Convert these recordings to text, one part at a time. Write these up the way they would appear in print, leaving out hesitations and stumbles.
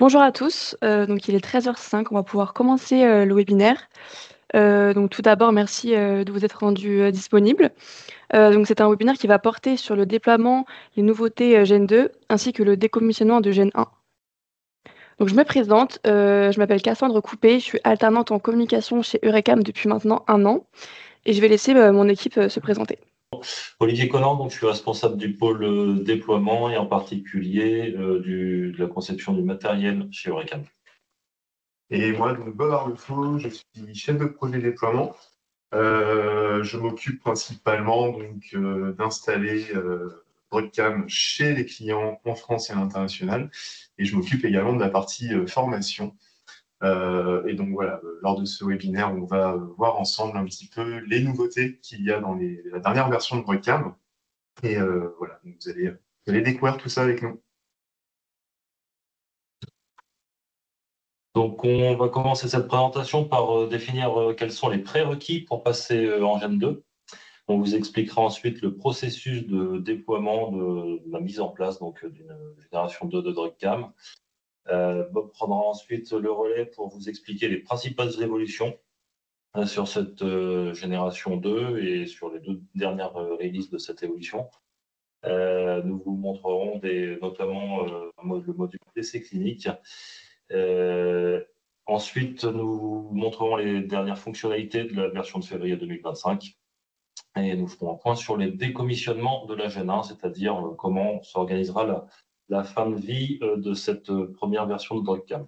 Bonjour à tous, donc il est 13h05, on va pouvoir commencer, le webinaire. Donc tout d'abord merci, de vous être rendus, disponibles. Donc c'est un webinaire qui va porter sur le déploiement, les nouveautés, Gen 2 ainsi que le décommissionnement de Gen 1. Donc je me présente, je m'appelle Cassandre Coupé, je suis alternante en communication chez Eurecam depuis maintenant 1 an et je vais laisser, mon équipe, se présenter. Olivier Collant, donc je suis responsable du pôle déploiement et en particulier de la conception du matériel chez Eurecam. Et moi, donc Bob Arlefaux, je suis chef de projet déploiement. Je m'occupe principalement donc d'installer Broadcam chez les clients en France et à l'international. Et je m'occupe également de la partie formation. Et donc voilà, lors de ce webinaire, on va voir ensemble un petit peu les nouveautés qu'il y a dans la dernière version de Broadcam. Et voilà, donc vous allez découvrir tout ça avec nous. Donc on va commencer cette présentation par définir quels sont les prérequis pour passer en Gen 2. On vous expliquera ensuite le processus de déploiement de la mise en place d'une génération 2 de Broadcam. Bob prendra ensuite le relais pour vous expliquer les principales évolutions sur cette génération 2 et sur les 2 dernières releases de cette évolution. Nous vous montrerons notamment le module PC clinique. Ensuite, nous montrerons les dernières fonctionnalités de la version de février 2025 et nous ferons un point sur les décommissionnements de la Gen 1, c'est-à-dire comment s'organisera la fin de vie de cette première version de Broadcam.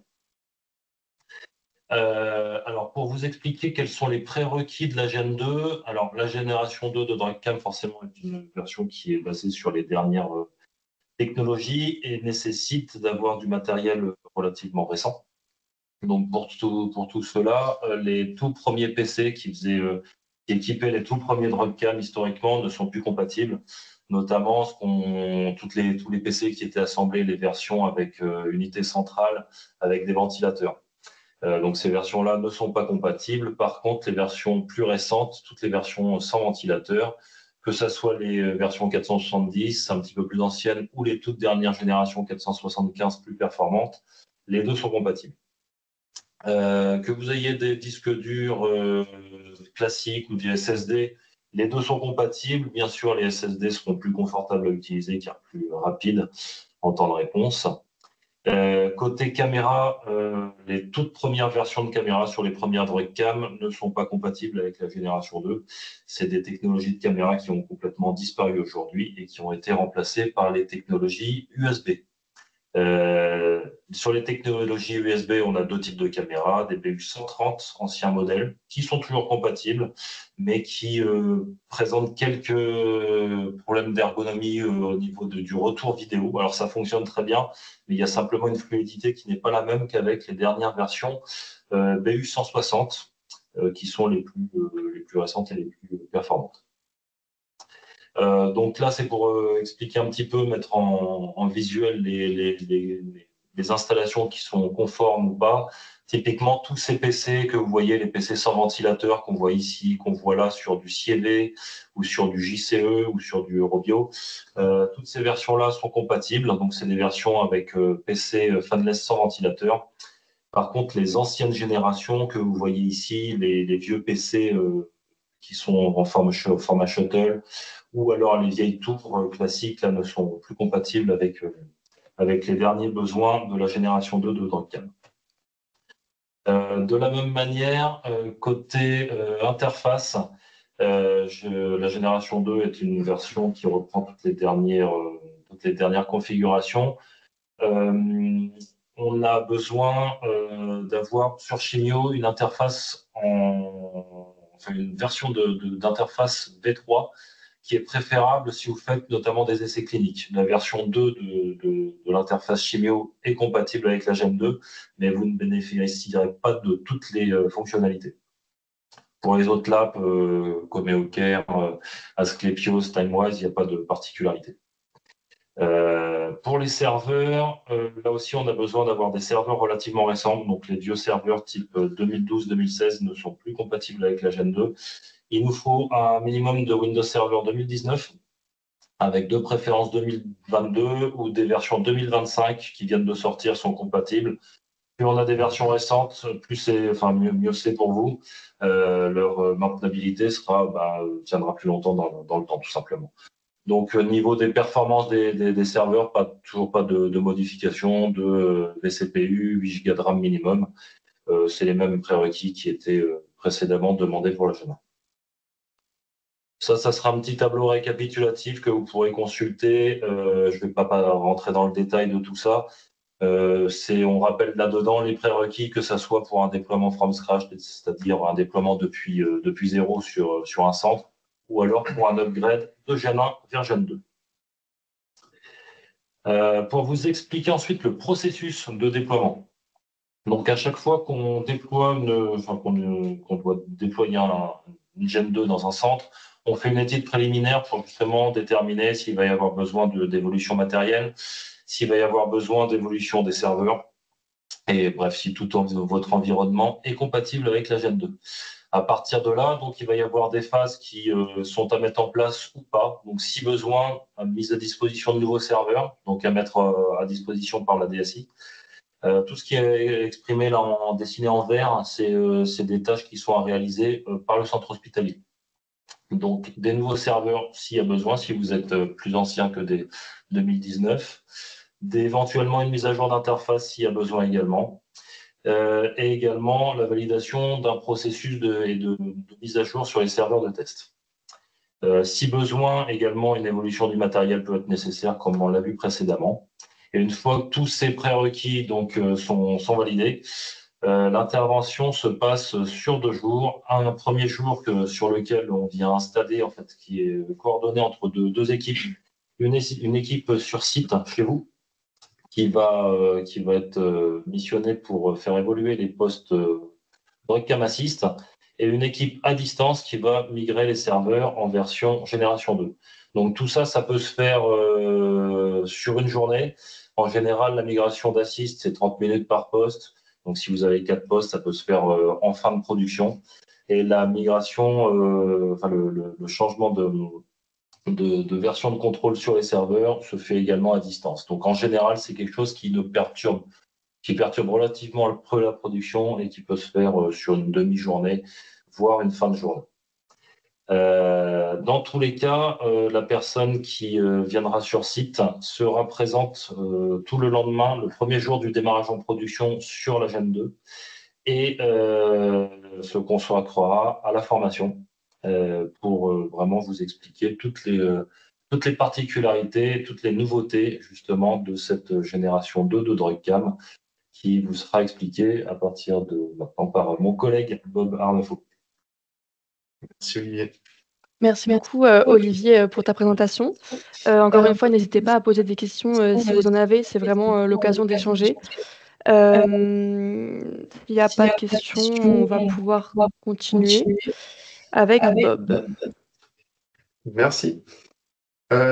Alors, pour vous expliquer quels sont les prérequis de la Gen 2, alors la génération 2 de Broadcam, forcément, est une version qui est basée sur les dernières technologies et nécessite d'avoir du matériel relativement récent. Donc, pour tout cela, les tout premiers PC qui équipaient les tout premiers Broadcam historiquement ne sont plus compatibles, notamment tous les PC qui étaient assemblés, les versions avec unité centrale, avec des ventilateurs. Donc ces versions-là ne sont pas compatibles. Par contre, les versions plus récentes, toutes les versions sans ventilateur, que ce soit les versions 470, un petit peu plus anciennes, ou les toutes dernières générations 475 plus performantes, les deux sont compatibles. Que vous ayez des disques durs classiques ou du SSD, les deux sont compatibles. Bien sûr, les SSD seront plus confortables à utiliser car plus rapides en temps de réponse. Côté caméra, les toutes premières versions de caméra sur les premières Broadcam ne sont pas compatibles avec la génération 2. C'est des technologies de caméra qui ont complètement disparu aujourd'hui et qui ont été remplacées par les technologies USB. Sur les technologies USB, on a 2 types de caméras, des BU130 anciens modèles, qui sont toujours compatibles, mais qui présentent quelques problèmes d'ergonomie au niveau du retour vidéo. Alors ça fonctionne très bien, mais il y a simplement une fluidité qui n'est pas la même qu'avec les dernières versions BU160, qui sont les plus récentes et les plus performantes. Donc là, c'est pour expliquer un petit peu, mettre en visuel les installations qui sont conformes ou pas. Typiquement, tous ces PC que vous voyez, les PC sans ventilateur qu'on voit ici, qu'on voit là sur du Ciebe ou sur du JCE ou sur du Eurobio, toutes ces versions-là sont compatibles. Donc, c'est des versions avec PC fanless sans ventilateur. Par contre, les anciennes générations que vous voyez ici, les vieux PC qui sont en format shuttle, ou alors les vieilles tours classiques là, ne sont plus compatibles avec les derniers besoins de la génération 2 de Broadcam. De la même manière, côté interface, la génération 2 est une version qui reprend toutes les dernières configurations. On a besoin d'avoir sur Chimio une interface une version d'interface V3 qui est préférable si vous faites notamment des essais cliniques. La version 2 de l'interface Chimio est compatible avec la Gen 2, mais vous ne bénéficierez pas de toutes les fonctionnalités. Pour les autres labs, comme EOCare, Asclepios, TimeWise, il n'y a pas de particularité. Pour les serveurs, là aussi, on a besoin d'avoir des serveurs relativement récents. Donc, les vieux serveurs type 2012-2016 ne sont plus compatibles avec la Gen 2. Il nous faut un minimum de Windows Server 2019 avec deux préférences 2022 ou des versions 2025 qui viennent de sortir sont compatibles. Plus on a des versions récentes, mieux c'est pour vous. Leur maintenabilité tiendra plus longtemps dans le temps, tout simplement. Donc, au niveau des performances des serveurs, toujours pas de modification de vCPU, 8 Go de RAM minimum. C'est les mêmes prérequis qui étaient précédemment demandés pour la Gen 1. Ça sera un petit tableau récapitulatif que vous pourrez consulter. Je ne vais pas rentrer dans le détail de tout ça. On rappelle là-dedans les prérequis, que ça soit pour un déploiement from scratch, c'est-à-dire un déploiement depuis zéro sur un centre, ou alors pour un upgrade de Gen 1 vers Gen 2. Pour vous expliquer ensuite le processus de déploiement. Donc, à chaque fois qu'on déploie qu'on doit déployer une Gen 2 dans un centre, on fait une étude préliminaire pour justement déterminer s'il va y avoir besoin d'évolution matérielle, s'il va y avoir besoin d'évolution des serveurs, et bref, si tout votre environnement est compatible avec la Gen 2. À partir de là, donc, il va y avoir des phases qui sont à mettre en place ou pas. Donc, si besoin, mise à disposition de nouveaux serveurs, donc à mettre à disposition par la DSI. Tout ce qui est exprimé là dessiné en vert, c'est des tâches qui sont à réaliser par le centre hospitalier. Donc, des nouveaux serveurs s'il y a besoin, si vous êtes plus ancien que des 2019. Éventuellement une mise à jour d'interface s'il y a besoin également. Et également la validation d'un processus de mise à jour sur les serveurs de test. Si besoin, également une évolution du matériel peut être nécessaire, comme on l'a vu précédemment. Et une fois que tous ces prérequis sont validés, l'intervention se passe sur 2 jours. Un premier jour sur lequel on vient installer, en fait, qui est coordonné entre deux équipes. Une équipe sur site chez vous, qui va être missionnée pour faire évoluer les postes DrugCam Assist, et une équipe à distance qui va migrer les serveurs en version génération 2. Donc tout ça, ça peut se faire sur une journée. En général, la migration d'Assist, c'est 30 minutes par poste. Donc si vous avez 4 postes, ça peut se faire en fin de production. Et la migration, le changement de version de contrôle sur les serveurs se fait également à distance. Donc en général, c'est quelque chose qui perturbe relativement peu la production et qui peut se faire sur une demi-journée, voire une fin de journée. Dans tous les cas, la personne qui viendra sur site sera présente tout le lendemain, le premier jour du démarrage en production sur la Gen 2, et se consacrera à la formation pour vraiment vous expliquer toutes les particularités, toutes les nouveautés justement de cette génération 2 de DrugCam, qui vous sera expliqué à partir de maintenant par mon collègue Bob Arnefo. Merci Olivier. Merci beaucoup Olivier pour ta présentation. Encore une fois, n'hésitez pas à poser des questions si vous en avez, c'est vraiment l'occasion d'échanger. S'il n'y a pas de questions, on va pouvoir continuer avec Bob. Merci.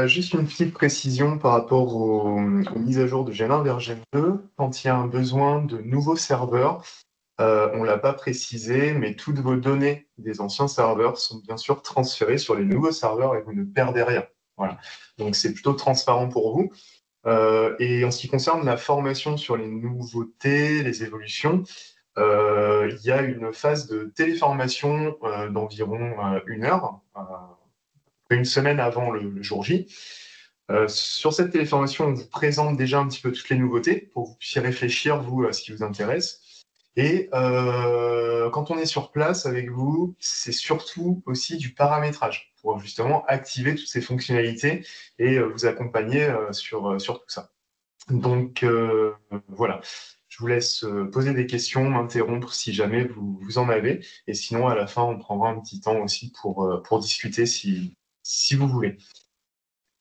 Juste une petite précision par rapport aux mises à jour de Gen 1 vers Gen 2. Quand il y a un besoin de nouveaux serveurs, on ne l'a pas précisé, mais toutes vos données des anciens serveurs sont bien sûr transférées sur les nouveaux serveurs et vous ne perdez rien. Voilà. Donc c'est plutôt transparent pour vous. Et en ce qui concerne la formation sur les nouveautés, les évolutions, il y a une phase de téléformation d'environ 1 heure, une semaine avant le jour J. Sur cette téléformation, on vous présente déjà un petit peu toutes les nouveautés pour que vous puissiez réfléchir, vous, à ce qui vous intéresse. Et quand on est sur place avec vous, c'est surtout aussi du paramétrage pour justement activer toutes ces fonctionnalités et vous accompagner sur tout ça. Donc voilà, je vous laisse poser des questions, m'interrompre si jamais vous en avez. Et sinon, à la fin, on prendra un petit temps aussi pour discuter si vous voulez.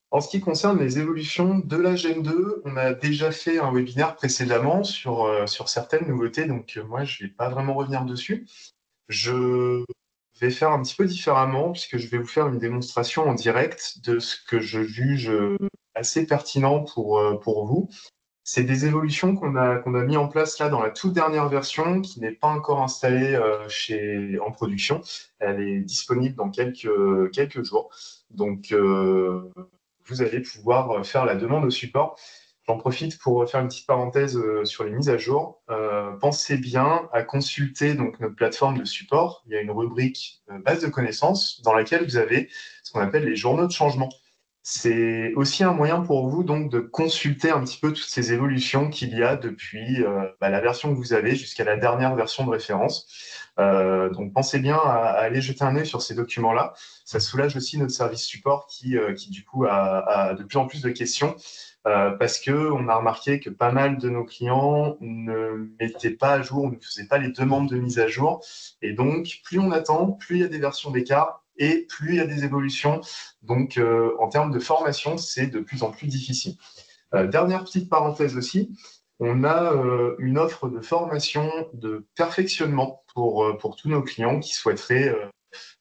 En ce qui concerne les évolutions de la Gen 2, on a déjà fait un webinaire précédemment sur certaines nouveautés, donc moi je ne vais pas vraiment revenir dessus. Je vais faire un petit peu différemment puisque je vais vous faire une démonstration en direct de ce que je juge assez pertinent pour vous. C'est des évolutions qu'on a mis en place là dans la toute dernière version qui n'est pas encore installée en production. Elle est disponible dans quelques jours. Donc vous allez pouvoir faire la demande au support. J'en profite pour faire une petite parenthèse sur les mises à jour. Pensez bien à consulter donc notre plateforme de support. Il y a une rubrique base de connaissances dans laquelle vous avez ce qu'on appelle les journaux de changement. C'est aussi un moyen pour vous donc de consulter un petit peu toutes ces évolutions qu'il y a depuis la version que vous avez jusqu'à la dernière version de référence. Donc pensez bien à aller jeter un œil sur ces documents-là. Ça soulage aussi notre service support qui du coup a de plus en plus de questions. Parce qu'on a remarqué que pas mal de nos clients ne mettaient pas à jour, ne faisaient pas les demandes de mise à jour. Et donc, plus on attend, plus il y a des versions d'écart et plus il y a des évolutions. Donc, en termes de formation, c'est de plus en plus difficile. Dernière petite parenthèse aussi, on a une offre de formation de perfectionnement pour tous nos clients qui souhaiteraient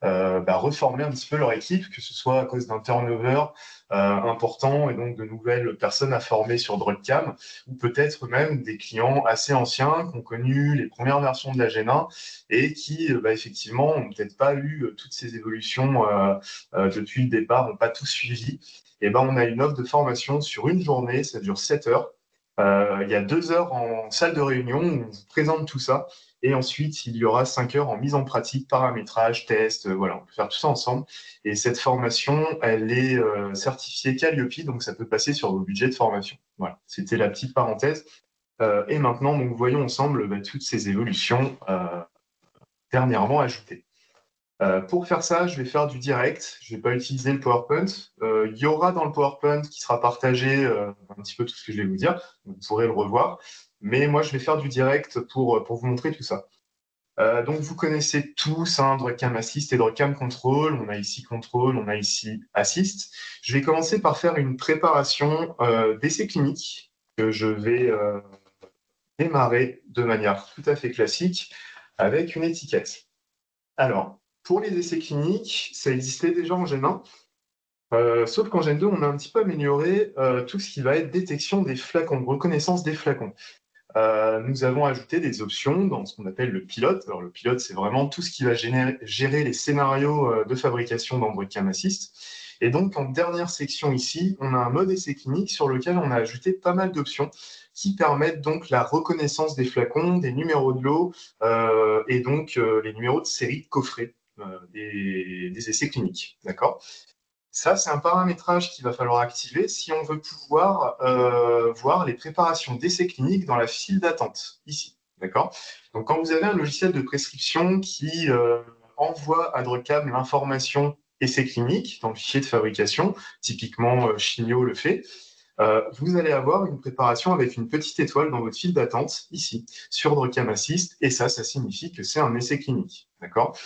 reformer un petit peu leur équipe, que ce soit à cause d'un turnover important et donc de nouvelles personnes à former sur DrugCam, ou peut-être même des clients assez anciens qui ont connu les premières versions de la Gen 1 et qui effectivement n'ont peut-être pas eu toutes ces évolutions depuis le départ, n'ont pas tout suivi. Et on a une offre de formation sur une journée, ça dure 7 heures. Il y a 2 heures en salle de réunion où on vous présente tout ça. Et ensuite, il y aura 5 heures en mise en pratique, paramétrage, test, voilà, on peut faire tout ça ensemble. Et cette formation, elle est certifiée Calliope, donc ça peut passer sur vos budgets de formation. Voilà, c'était la petite parenthèse. Et maintenant, donc, voyons ensemble toutes ces évolutions dernièrement ajoutées. Pour faire ça, je vais faire du direct. Je ne vais pas utiliser le PowerPoint. Il y aura dans le PowerPoint qui sera partagé un petit peu tout ce que je vais vous dire. Vous pourrez le revoir. Mais moi, je vais faire du direct pour vous montrer tout ça. Donc, vous connaissez tous DrugCam Assist et DrugCam Control. On a ici Control, on a ici Assist. Je vais commencer par faire une préparation d'essai clinique que je vais démarrer de manière tout à fait classique avec une étiquette. Alors, pour les essais cliniques, ça existait déjà en Gen 1, sauf qu'en Gen 2, on a un petit peu amélioré tout ce qui va être détection des flacons, reconnaissance des flacons. Nous avons ajouté des options dans ce qu'on appelle le pilote. Alors, le pilote, c'est vraiment tout ce qui va gérer les scénarios de fabrication dans DrugCam Assist. Et donc, en dernière section ici, on a un mode essai clinique sur lequel on a ajouté pas mal d'options qui permettent donc la reconnaissance des flacons, des numéros de lot et donc les numéros de série de coffret des essais cliniques. D'accord ? Ça, c'est un paramétrage qu'il va falloir activer si on veut pouvoir voir les préparations d'essais cliniques dans la file d'attente, ici. D'accord ? Donc, quand vous avez un logiciel de prescription qui envoie à DrugCam l'information essais cliniques dans le fichier de fabrication, typiquement Chignot le fait, vous allez avoir une préparation avec une petite étoile dans votre file d'attente, ici, sur DrugCam Assist, et ça signifie que c'est un essai clinique. D'accord ?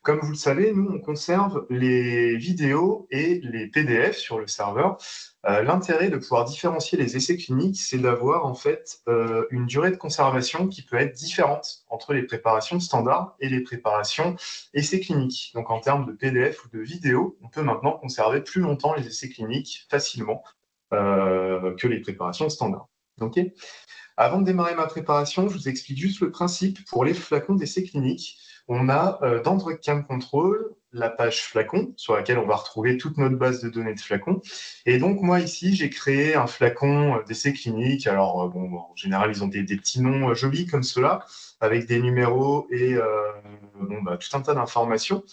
Comme vous le savez, nous, on conserve les vidéos et les PDF sur le serveur. L'intérêt de pouvoir différencier les essais cliniques, c'est d'avoir en fait une durée de conservation qui peut être différente entre les préparations standards et les préparations essais cliniques. Donc en termes de PDF ou de vidéo, on peut maintenant conserver plus longtemps les essais cliniques facilement que les préparations standards. Okay ? Avant de démarrer ma préparation, je vous explique juste le principe pour les flacons d'essais cliniques. On a dans DrugCam Control la page flacon sur laquelle on va retrouver toute notre base de données de flacons. Et donc, moi, ici, j'ai créé un flacon d'essai clinique. Alors, en général, ils ont des petits noms jolis comme cela, avec des numéros et tout un tas d'informations.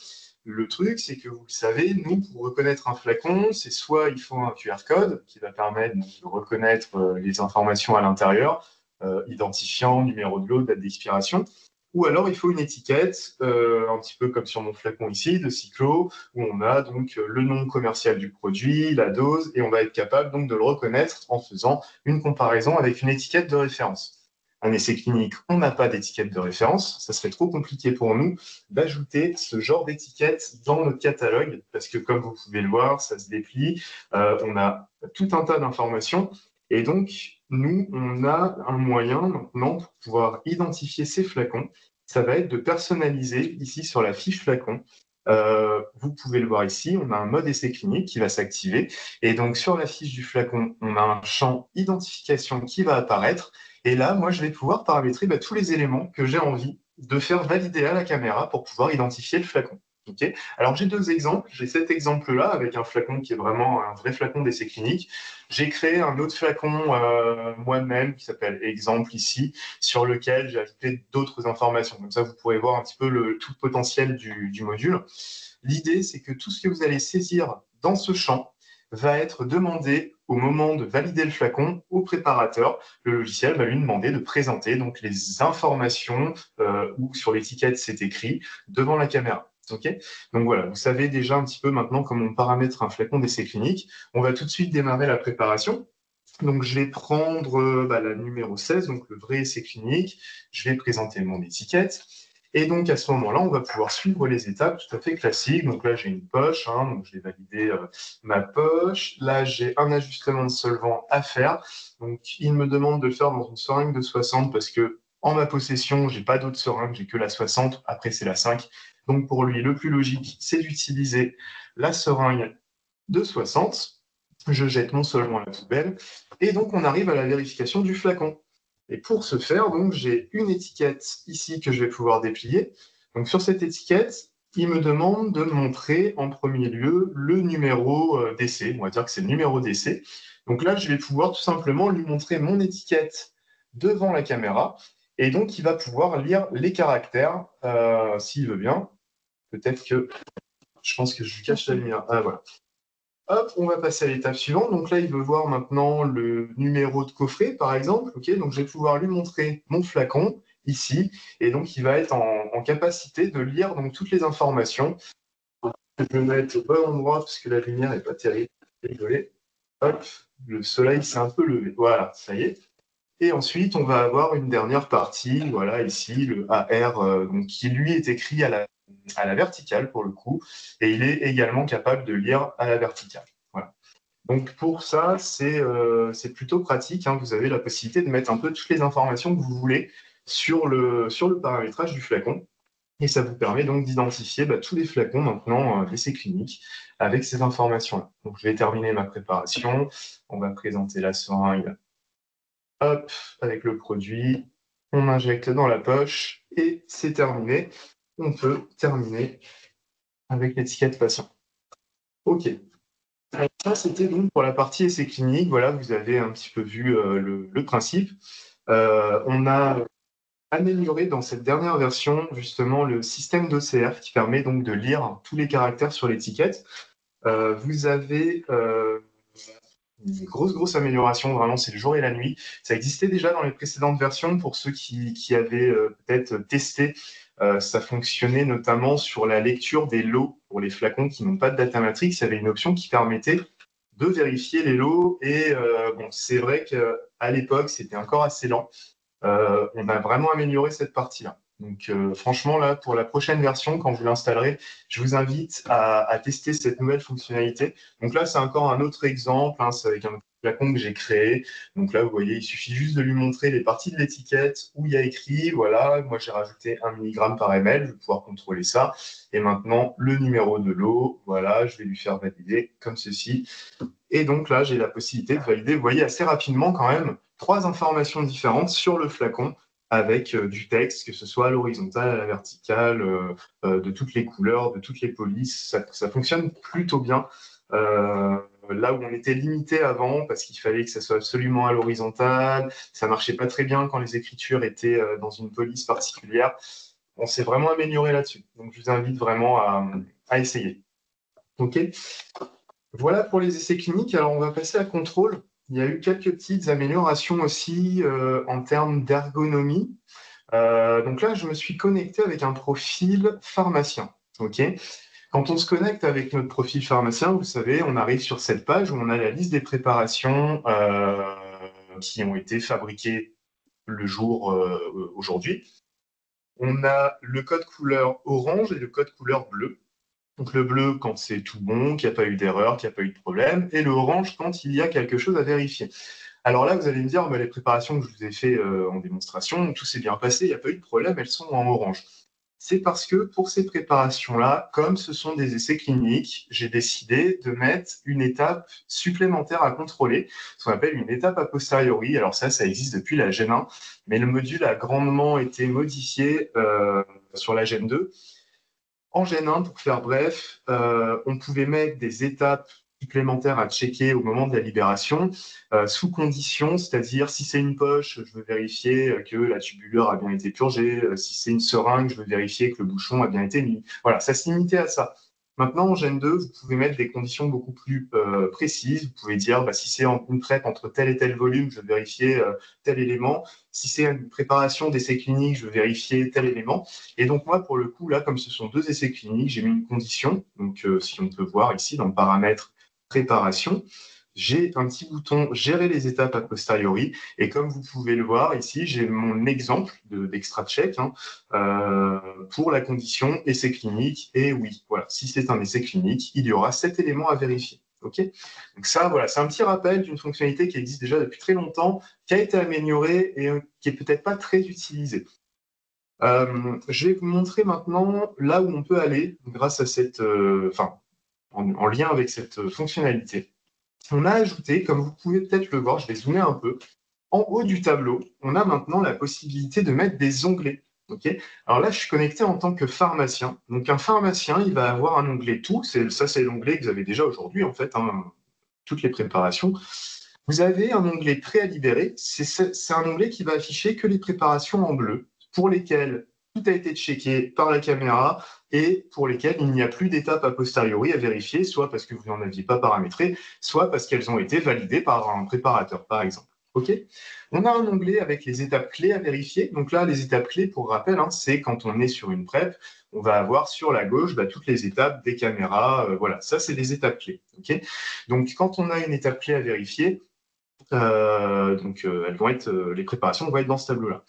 Le truc, c'est que vous le savez, nous, pour reconnaître un flacon, c'est soit il faut un QR code qui va permettre de reconnaître les informations à l'intérieur, identifiant, numéro de lot, date d'expiration, ou alors il faut une étiquette, un petit peu comme sur mon flacon ici, de Cyclo, où on a donc le nom commercial du produit, la dose, et on va être capable donc de le reconnaître en faisant une comparaison avec une étiquette de référence. Un essai clinique, on n'a pas d'étiquette de référence, ça serait trop compliqué pour nous d'ajouter ce genre d'étiquette dans notre catalogue, parce que comme vous pouvez le voir, ça se déplie, on a tout un tas d'informations, et donc nous, on a un moyen maintenant pour pouvoir identifier ces flacons. Ça va être de personnaliser ici sur la fiche flacon. Vous pouvez le voir ici, on a un mode essai clinique qui va s'activer. Et donc, sur la fiche du flacon, on a un champ identification qui va apparaître. Et là, moi, je vais pouvoir paramétrer tous les éléments que j'ai envie de faire valider à la caméra pour pouvoir identifier le flacon. Okay. Alors, j'ai deux exemples. J'ai cet exemple-là avec un flacon qui est vraiment un vrai flacon d'essai clinique. J'ai créé un autre flacon moi-même qui s'appelle Exemple ici, sur lequel j'ai ajouté d'autres informations. Comme ça, vous pourrez voir un petit peu tout le potentiel du module. L'idée, c'est que tout ce que vous allez saisir dans ce champ va être demandé au moment de valider le flacon au préparateur. Le logiciel va lui demander de présenter donc les informations où sur l'étiquette c'est écrit devant la caméra. Okay, donc voilà, vous savez déjà un petit peu maintenant comment on paramètre un flacon d'essai clinique. On va tout de suite démarrer la préparation. Donc je vais prendre la numéro 16, donc le vrai essai clinique. Je vais présenter mon étiquette. Et donc, à ce moment-là, on va pouvoir suivre les étapes tout à fait classiques. Donc là, j'ai une poche, donc je vais valider ma poche. Là, j'ai un ajustement de solvant à faire. Donc, il me demande de le faire dans une seringue de 60 parce que en ma possession, j'ai pas d'autre seringue, j'ai que la 60. Après, c'est la 5. Donc, pour lui, le plus logique, c'est d'utiliser la seringue de 60. Je jette mon solvant à la poubelle. Et donc, on arrive à la vérification du flacon. Et pour ce faire, donc, j'ai une étiquette ici que je vais pouvoir déplier. Donc, sur cette étiquette, il me demande de montrer en premier lieu le numéro d'essai. On va dire que c'est le numéro d'essai. Donc là, je vais pouvoir tout simplement lui montrer mon étiquette devant la caméra. Et donc, il va pouvoir lire les caractères, s'il veut bien. Peut-être que je pense que je lui cache la lumière. Ah, voilà. Hop, on va passer à l'étape suivante. Donc là, il veut voir maintenant le numéro de coffret, par exemple. Ok, donc je vais pouvoir lui montrer mon flacon ici. Et donc, il va être en capacité de lire donc, toutes les informations. Je vais me mettre au bon endroit parce que la lumière n'est pas terrible. Désolé. Hop, le soleil s'est un peu levé. Voilà, ça y est. Et ensuite, on va avoir une dernière partie, voilà, ici, le AR, donc, qui lui est écrit à la verticale pour le coup, et il est également capable de lire à la verticale. Voilà. Donc pour ça, c'est plutôt pratique, hein. Vous avez la possibilité de mettre un peu toutes les informations que vous voulez sur le paramétrage du flacon. Et ça vous permet donc d'identifier tous les flacons maintenant d'essai clinique avec ces informations-là. Donc je vais terminer ma préparation. On va présenter la seringue. Hop, avec le produit. On injecte dans la poche et c'est terminé. On peut terminer avec l'étiquette patient. OK. Alors, ça, c'était donc pour la partie essai clinique. Voilà, vous avez un petit peu vu le principe. On a amélioré dans cette dernière version justement le système d'OCR qui permet donc de lire tous les caractères sur l'étiquette. Vous avez une grosse amélioration, vraiment, c'est le jour et la nuit. Ça existait déjà dans les précédentes versions pour ceux qui avaient peut-être testé. Ça fonctionnait notamment sur la lecture des lots pour les flacons qui n'ont pas de data matrix. Il y avait une option qui permettait de vérifier les lots. Et bon, c'est vrai qu'à l'époque, c'était encore assez lent. On a vraiment amélioré cette partie-là. Donc franchement, là, pour la prochaine version, quand vous l'installerez, je vous invite à tester cette nouvelle fonctionnalité. Donc là, c'est encore un autre exemple, hein, c'est avec un flacon que j'ai créé. Donc là, vous voyez, il suffit juste de lui montrer les parties de l'étiquette où il y a écrit, voilà, moi j'ai rajouté 1 mg par ml, je vais pouvoir contrôler ça. Et maintenant, le numéro de l'eau, voilà, je vais lui faire valider comme ceci. Et donc là, j'ai la possibilité de valider, vous voyez, assez rapidement quand même, 3 informations différentes sur le flacon avec du texte, que ce soit à l'horizontale, à la verticale, de toutes les couleurs, de toutes les polices. Ça fonctionne plutôt bien. Là où on était limité avant, parce qu'il fallait que ça soit absolument à l'horizontale, ça marchait pas très bien quand les écritures étaient dans une police particulière. On s'est vraiment amélioré là-dessus. Donc, je vous invite vraiment à essayer. OK. Voilà pour les essais cliniques. Alors, on va passer à contrôle. Il y a eu quelques petites améliorations aussi en termes d'ergonomie. Donc là, je me suis connecté avec un profil pharmacien. OK. Quand on se connecte avec notre profil pharmacien, vous savez, on arrive sur cette page où on a la liste des préparations qui ont été fabriquées le jour aujourd'hui. On a le code couleur orange et le code couleur bleu. Donc le bleu quand c'est tout bon, qu'il n'y a pas eu d'erreur, qu'il n'y a pas eu de problème, et le orange quand il y a quelque chose à vérifier. Alors là, vous allez me dire, les préparations que je vous ai fait en démonstration, tout s'est bien passé, il n'y a pas eu de problème, elles sont en orange. C'est parce que pour ces préparations-là, comme ce sont des essais cliniques, j'ai décidé de mettre une étape supplémentaire à contrôler, ce qu'on appelle une étape a posteriori. Alors ça existe depuis la Gen 1, mais le module a grandement été modifié sur la Gen 2. En Gen 1, pour faire bref, on pouvait mettre des étapes supplémentaires à checker au moment de la libération, sous condition, c'est-à-dire si c'est une poche, je veux vérifier que la tubulure a bien été purgée, si c'est une seringue, je veux vérifier que le bouchon a bien été mis. Voilà, ça se limitait à ça. Maintenant, en Gen 2, vous pouvez mettre des conditions beaucoup plus précises. Vous pouvez dire, bah, si c'est une prep entre tel et tel volume, je veux vérifier tel élément. Si c'est une préparation d'essai clinique, je veux vérifier tel élément. Et donc, moi, pour le coup, là, comme ce sont 2 essais cliniques, j'ai mis une condition. Donc, si on peut voir ici dans le paramètre préparation, j'ai un petit bouton gérer les étapes a posteriori. Et comme vous pouvez le voir ici, j'ai mon exemple d'extra check pour la condition essai clinique. Et oui, voilà, si c'est un essai clinique, il y aura 7 éléments à vérifier. OK. Donc ça, voilà, c'est un petit rappel d'une fonctionnalité qui existe déjà depuis très longtemps, qui a été améliorée et qui est peut-être pas très utilisée. Je vais vous montrer maintenant là où on peut aller grâce à cette, en lien avec cette fonctionnalité. On a ajouté, comme vous pouvez peut-être le voir, je vais zoomer un peu, en haut du tableau, on a maintenant la possibilité de mettre des onglets. Okay. Alors là, je suis connecté en tant que pharmacien. Donc un pharmacien, il va avoir un onglet tout. Ça, c'est l'onglet que vous avez déjà aujourd'hui, en fait, toutes les préparations. Vous avez un onglet prêt à libérer. C'est un onglet qui va afficher que les préparations en bleu, pour lesquelles tout a été checké par la caméra et pour lesquelles il n'y a plus d'étapes a posteriori à vérifier, soit parce que vous n'en aviez pas paramétré, soit parce qu'elles ont été validées par un préparateur, par exemple. OK. On a un onglet avec les étapes clés à vérifier. Donc là, les étapes clés, pour rappel, c'est quand on est sur une prep, on va avoir sur la gauche toutes les étapes des caméras. Voilà, ça, c'est les étapes clés. OK. Donc, quand on a une étape clé à vérifier, elles vont être, les préparations vont être dans ce tableau-là.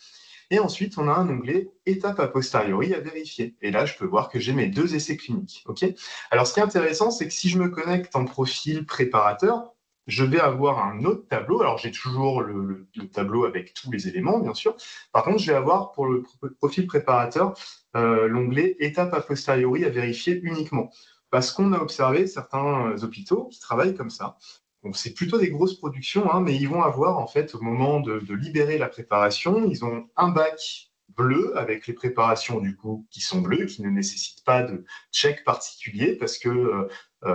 Et ensuite, on a un onglet étape a posteriori à vérifier. Et là, je peux voir que j'ai mes 2 essais cliniques. Okay. Alors, ce qui est intéressant, c'est que si je me connecte en profil préparateur, je vais avoir un autre tableau. Alors, j'ai toujours le tableau avec tous les éléments, bien sûr. Par contre, je vais avoir pour le profil préparateur l'onglet étape a posteriori à vérifier uniquement. Parce qu'on a observé certains hôpitaux qui travaillent comme ça. Donc, c'est plutôt des grosses productions, mais ils vont avoir, en fait, au moment de libérer la préparation, ils ont un bac bleu avec les préparations, du coup, qui sont bleues, qui ne nécessitent pas de check particulier parce que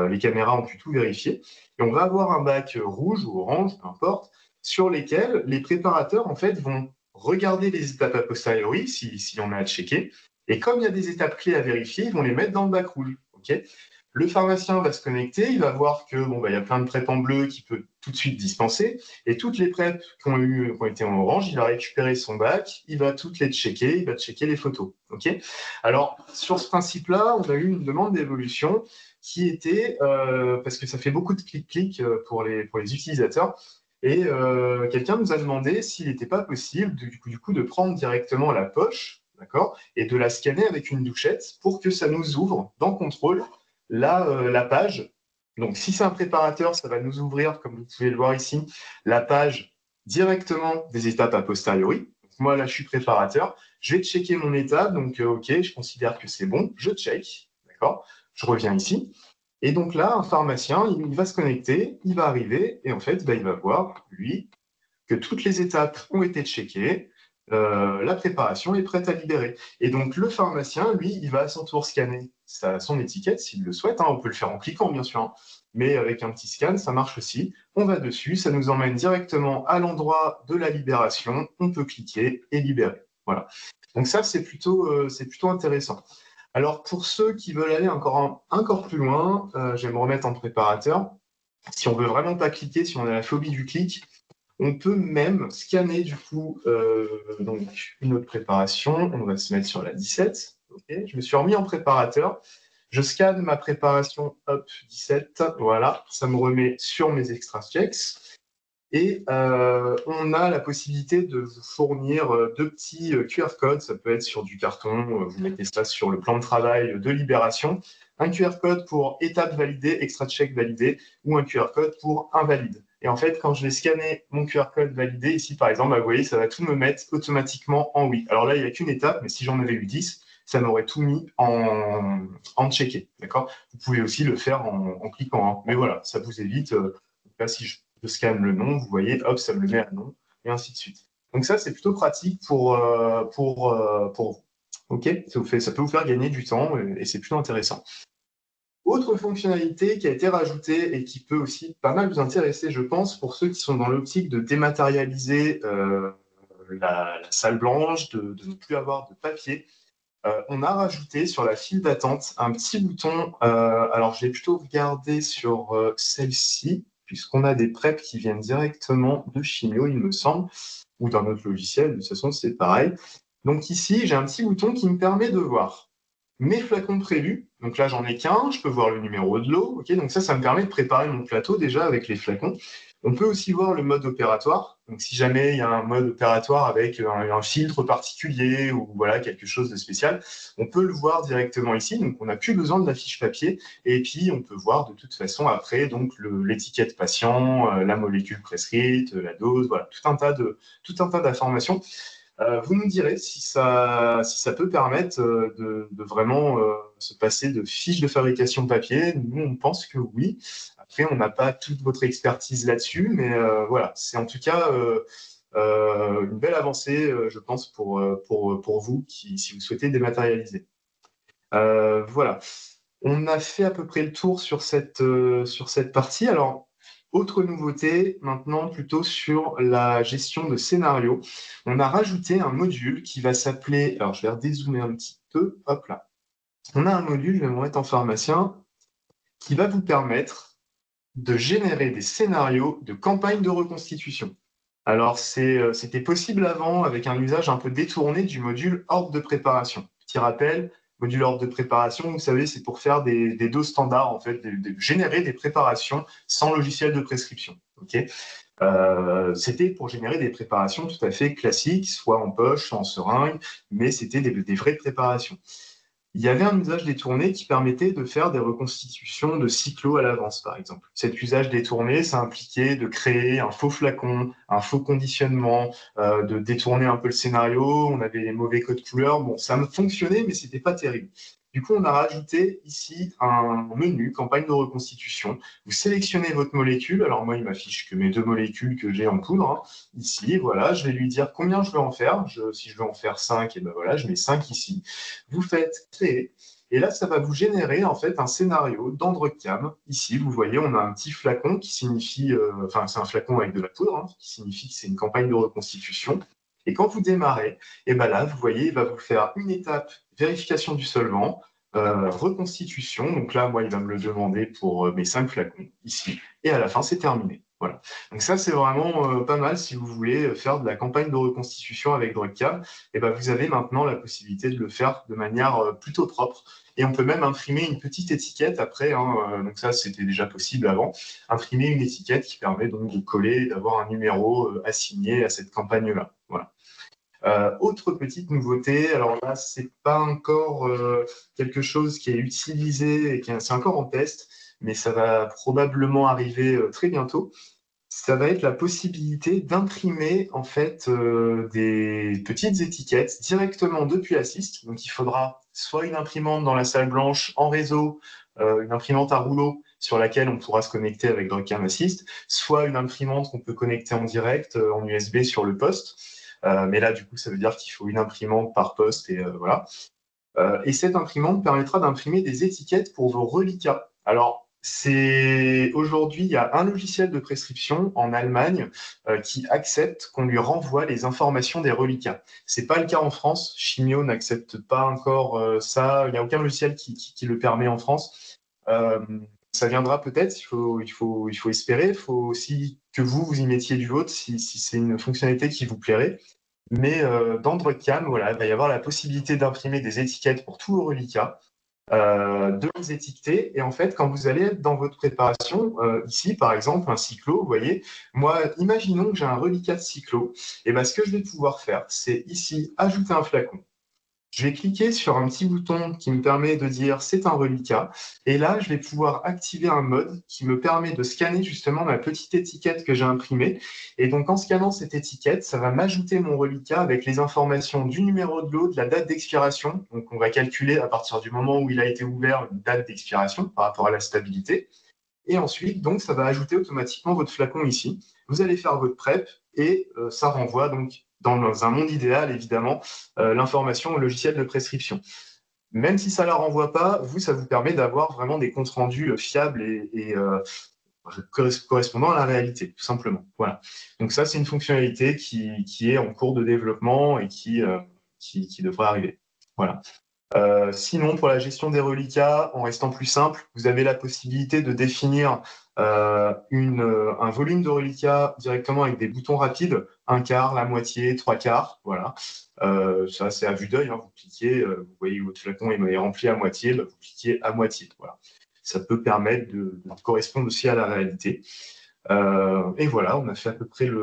les caméras ont pu tout vérifier. Et on va avoir un bac rouge ou orange, peu importe, sur lesquels les préparateurs, en fait, vont regarder les étapes a posteriori, si on a à checker. Et comme il y a des étapes clés à vérifier, ils vont les mettre dans le bac rouge. Okay. Le pharmacien va se connecter, il va voir que il y a plein de PrEP en bleu qu'il peut tout de suite dispenser, et toutes les PrEP qui ont été en orange, il va récupérer son bac, il va toutes les checker, il va checker les photos. Okay. Alors, sur ce principe-là, on a eu une demande d'évolution qui était, parce que ça fait beaucoup de clic-clic pour les utilisateurs, et quelqu'un nous a demandé s'il n'était pas possible du coup de prendre directement la poche, d'accord, et de la scanner avec une douchette pour que ça nous ouvre dans Contrôle la page. Donc, si c'est un préparateur, ça va nous ouvrir, comme vous pouvez le voir ici, la page directement des étapes a posteriori. Donc, moi, là, je suis préparateur. Je vais checker mon étape. Donc, OK, je considère que c'est bon. Je check. D'accord. Je reviens ici. Et donc là, un pharmacien, il va se connecter, il va arriver et en fait, il va voir, lui, que toutes les étapes ont été checkées, la préparation est prête à libérer. Et donc, le pharmacien, lui, il va à son tour scanner son étiquette s'il le souhaite. On peut le faire en cliquant, bien sûr, mais avec un petit scan, ça marche aussi. On va dessus, ça nous emmène directement à l'endroit de la libération. On peut cliquer et libérer. Voilà. Donc ça, c'est plutôt intéressant. Alors, pour ceux qui veulent aller encore plus loin, je vais me remettre en préparateur. Si on veut vraiment pas cliquer, si on a la phobie du clic, on peut même scanner du coup donc une autre préparation. On va se mettre sur la 17. Okay. Je me suis remis en préparateur. Je scanne ma préparation, hop, 17. Voilà, ça me remet sur mes extra checks. Et on a la possibilité de vous fournir 2 petits QR codes. Ça peut être sur du carton. Vous mettez ça sur le plan de travail de libération. Un QR code pour étape validée, extra check validé, ou un QR code pour invalide. Et en fait, quand je vais scanner mon QR code validé, ici par exemple, vous voyez, ça va tout me mettre automatiquement en oui. Alors là, il n'y a qu'une étape, mais si j'en avais eu 10, ça m'aurait tout mis en checké. D'accord. Vous pouvez aussi le faire en cliquant. Mais voilà, ça vous évite. Là, si je scanne le nom, vous voyez, hop, ça me le met à nom, et ainsi de suite. Donc ça, c'est plutôt pratique pour vous. Ok, ça peut vous faire gagner du temps et c'est plutôt intéressant. Autre fonctionnalité qui a été rajoutée et qui peut aussi pas mal vous intéresser, je pense, pour ceux qui sont dans l'optique de dématérialiser la salle blanche, de ne plus avoir de papier. On a rajouté sur la file d'attente un petit bouton. Alors, j'ai plutôt regardé sur celle-ci, puisqu'on a des PrEP qui viennent directement de Chimio, il me semble, ou d'un autre logiciel. De toute façon, c'est pareil. Donc ici, j'ai un petit bouton qui me permet de voir mes flacons prévus. Donc là, j'en ai qu'un. Je peux voir le numéro de l'eau. Ok, donc ça me permet de préparer mon plateau déjà avec les flacons. On peut aussi voir le mode opératoire. Donc, si jamais il y a un mode opératoire avec un filtre particulier ou voilà, quelque chose de spécial, on peut le voir directement ici. Donc, on n'a plus besoin de la fiche papier. Et puis, on peut voir de toute façon après donc l'étiquette patient, la molécule prescrite, la dose, voilà, tout un tas d'informations. Vous nous direz si ça peut permettre de vraiment se passer de fiches de fabrication papier. Nous, on pense que oui. Après, on n'a pas toute votre expertise là-dessus, mais voilà, c'est en tout cas une belle avancée, je pense, pour vous si vous souhaitez dématérialiser. Voilà. On a fait à peu près le tour sur cette partie. Alors, autre nouveauté, maintenant plutôt sur la gestion de scénario. On a rajouté un module qui va s'appeler, alors je vais redézoomer un petit peu, hop là. On a un module, je vais me mettre en pharmacien, qui va vous permettre de générer des scénarios de campagne de reconstitution. Alors, c'était possible avant avec un usage un peu détourné du module ordre de préparation. Petit rappel, module ordre de préparation, vous savez, c'est pour faire des doses standards, en fait, générer des préparations sans logiciel de prescription. Okay, c'était pour générer des préparations tout à fait classiques, soit en poche, soit en seringue, mais c'était des vraies préparations. Il y avait un usage détourné qui permettait de faire des reconstitutions de cyclos à l'avance, par exemple. Cet usage détourné, ça impliquait de créer un faux flacon, un faux conditionnement, de détourner un peu le scénario. On avait les mauvais codes couleurs. Bon, ça fonctionnait, mais c'était pas terrible. Du coup, on a rajouté ici un menu campagne de reconstitution. Vous sélectionnez votre molécule. Alors moi, il m'affiche que mes 2 molécules que j'ai en poudre. Hein. Ici, voilà, je vais lui dire combien je veux en faire. Si je veux en faire 5, et ben voilà, je mets 5 ici. Vous faites créer, et là, ça va vous générer en fait un scénario d'Androcam. Ici, vous voyez, on a un petit flacon qui signifie, enfin, c'est un flacon avec de la poudre, hein, qui signifie que c'est une campagne de reconstitution. Et quand vous démarrez, et ben là, vous voyez, il va vous faire une étape vérification du solvant, reconstitution. Donc là, moi, il va me le demander pour mes 5 flacons ici. Et à la fin, c'est terminé. Voilà. Donc ça, c'est vraiment pas mal si vous voulez faire de la campagne de reconstitution avec DrugCam. Et ben, vous avez maintenant la possibilité de le faire de manière plutôt propre. Et on peut même imprimer une petite étiquette après. Hein, donc ça, c'était déjà possible avant. Imprimer une étiquette qui permet donc de coller et d'avoir un numéro assigné à cette campagne-là. Voilà. Autre petite nouveauté, alors là, c'est pas encore quelque chose qui est utilisé et c'est encore en test, mais ça va probablement arriver très bientôt. Ça va être la possibilité d'imprimer en fait des petites étiquettes directement depuis Assist. Donc il faudra soit une imprimante dans la salle blanche en réseau, une imprimante à rouleau sur laquelle on pourra se connecter avec DrugCam Assist, soit une imprimante qu'on peut connecter en direct en USB sur le poste. Mais là, du coup, ça veut dire qu'il faut une imprimante par poste et voilà. Et cette imprimante permettra d'imprimer des étiquettes pour vos reliquats. Alors, aujourd'hui, il y a un logiciel de prescription en Allemagne qui accepte qu'on lui renvoie les informations des reliquats. C'est pas le cas en France. Chimio n'accepte pas encore ça. Il n'y a aucun logiciel qui le permet en France. Ça viendra peut-être. Il faut espérer. Il faut aussi que vous y mettiez du vôtre si c'est une fonctionnalité qui vous plairait. Mais dans DrugCam, voilà, il va y avoir la possibilité d'imprimer des étiquettes pour tous vos reliquats, de les étiqueter. Et en fait, quand vous allez être dans votre préparation, ici, par exemple, un cyclo, vous voyez, moi, imaginons que j'ai un reliquat de cyclo. Et ben, ce que je vais pouvoir faire, c'est ici, ajouter un flacon. Je vais cliquer sur un petit bouton qui me permet de dire c'est un reliquat. Et là, je vais pouvoir activer un mode qui me permet de scanner justement ma petite étiquette que j'ai imprimée. Et donc, en scannant cette étiquette, ça va m'ajouter mon reliquat avec les informations du numéro de lot, de la date d'expiration. Donc, on va calculer à partir du moment où il a été ouvert une date d'expiration par rapport à la stabilité. Et ensuite, donc, ça va ajouter automatiquement votre flacon ici. Vous allez faire votre PrEP et ça renvoie donc dans un monde idéal, évidemment, l'information au logiciel de prescription. Même si ça ne la renvoie pas, ça vous permet d'avoir vraiment des comptes rendus fiables et correspondant à la réalité, tout simplement. Voilà. Donc ça, c'est une fonctionnalité qui est en cours de développement et qui devrait arriver. Voilà. Sinon, pour la gestion des reliquats, en restant plus simple, vous avez la possibilité de définir un volume de reliquats directement avec des boutons rapides, un quart, la moitié, trois quarts, voilà. Ça, c'est à vue d'œil, hein. Vous cliquez, vous voyez que votre flacon est rempli à moitié, vous cliquez à moitié, voilà. Ça peut permettre de correspondre aussi à la réalité. Et voilà, on a fait à peu près le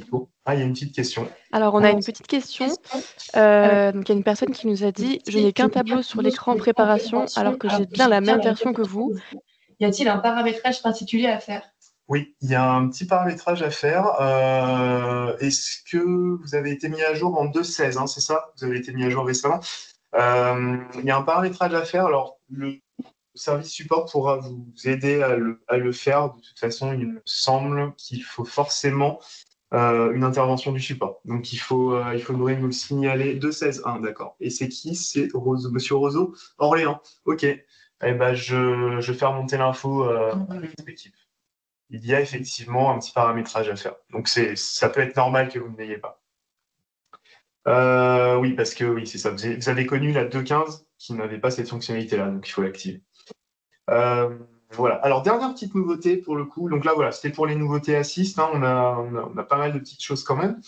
tour. Ah, il y a une petite question. Alors, on a une petite question. Donc, il y a une personne qui nous a dit: Je n'ai qu'un tableau sur l'écran en préparation alors que j'ai bien la même version que vous. Y a-t-il un paramétrage particulier à faire? Oui, il y a un petit paramétrage à faire. Est-ce que vous avez été mis à jour en 2.16, hein, c'est ça? Vous avez été mis à jour récemment. Il y a un paramétrage à faire. Alors, le service support pourra vous aider à le faire. De toute façon, il me semble qu'il faut forcément une intervention du support. Donc, il faudrait nous le signaler. 2.16.1, d'accord. Et c'est qui? C'est Monsieur Roseau? Orléans. OK. Eh ben, je vais faire monter l'info à l'équipe. Il y a effectivement un petit paramétrage à faire. Donc, ça peut être normal que vous ne l'ayez pas. Oui, parce que oui, c'est ça. Vous avez connu la 2.15 qui n'avait pas cette fonctionnalité-là, donc il faut l'activer. Voilà. Alors, dernière petite nouveauté pour le coup. Donc là, voilà, c'était pour les nouveautés Assist, hein. On a pas mal de petites choses quand même.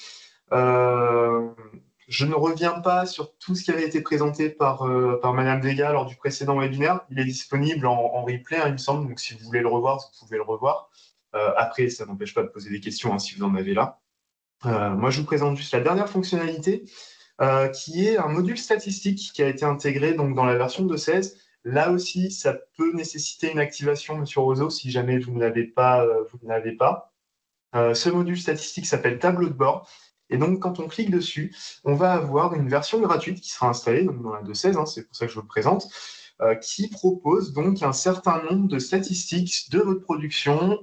Je ne reviens pas sur tout ce qui avait été présenté par Madame Vega lors du précédent webinaire. Il est disponible en replay, hein, il me semble. Donc, si vous voulez le revoir, vous pouvez le revoir. Après, ça n'empêche pas de poser des questions, hein, si vous en avez là. Moi, je vous présente juste la dernière fonctionnalité, qui est un module statistique qui a été intégré donc, dans la version 2.16. Là aussi, ça peut nécessiter une activation, Monsieur Roseau, si jamais vous ne l'avez pas. Ce module statistique s'appelle tableau de bord. Et donc, quand on clique dessus, on va avoir une version gratuite qui sera installée donc dans la 2.16, hein, c'est pour ça que je vous le présente, qui propose donc un certain nombre de statistiques de votre production,